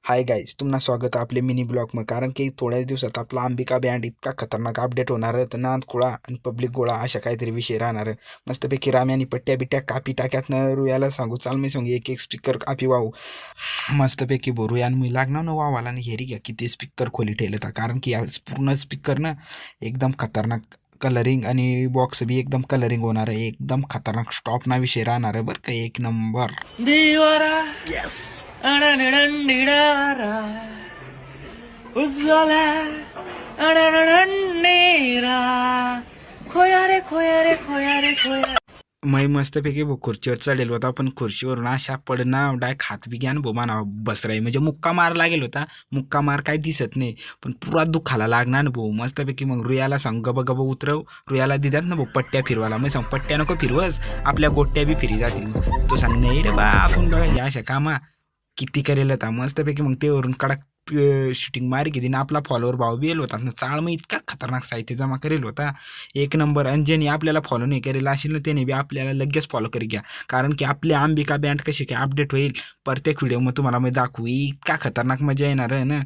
Hi guys, तुम्हाला स्वागत आहे आपले मिनी ब्लॉगमध्ये. कारण की थोड्याच दिवसात आपला अंबिका बँड इतका खतरनाक अपडेट होणार आहे. तर नादखुळा आणि पब्लिक गोळा अशा काहीतरी विषय राहणार आहे. मस्तपैकी राम्यानी पट्ट्या बिट्ट्या कापी टाक्यातनं रुयाला सांगू चाल मी सांगू एक एक स्पीकर कापी वाहू मस्तपैकी बोरू यान मी लागणार ना वावाला आणि हेरी घ्या किती स्पीकर खोली ठेवलं. कारण की या पूर्ण स्पीकर ना एकदम खतरनाक कलरिंग आणि बॉक्स बी एकदम कलरिंग होणार आहे. एकदम खतरनाक स्टॉप ना विषय राहणार आहे बरं का. एक नंबर दीवारा येस. अडनडंडिडारा उज्ज्वला अडनडंडीरा खोया रे खोया रे खोया रे खोया. मै मस्तपैकी खुर्चीवर चढेल होता पण खुर्चीवरून अशा पडना डायरेक्ट हात बी घ्या ना बोमा बसराई म्हणजे मुक्का मार लागेल होता. मुक्का मार काय दिसत नाही पण पुरा दुखाला लागणार ना भाऊ. मस्तपैकी मग रुयाला सांग गब गब उतरव. रुयाला दिद्यात ना भाऊ पट्ट्या फिरवायला. मग सांग पट्ट्या नको फिरवस आपल्या गोट्या बी फिरी जातील. तो सांग नाही रे बा आपण बघा या अशा कामा किती करेल होता. मस्तपैकी मग ते वरून कडक शूटिंग मारी की दिन आपला फॉलोवर भाव बी येईल होता ना. चाळ मग इतका खतरनाक साहित्य जमा करेल होता एक नंबर. आणि ज्याने आपल्याला फॉलो नाही करेल असेल ना त्याने बी आपल्याला लगेच फॉलो करी घ्या. कारण की आपली अंबिका बँड कशी काय अपडेट होईल प्रत्येक व्हिडिओ मग तुम्हाला मी दाखवू. इतका खतरनाक मजा येणार आहे ना.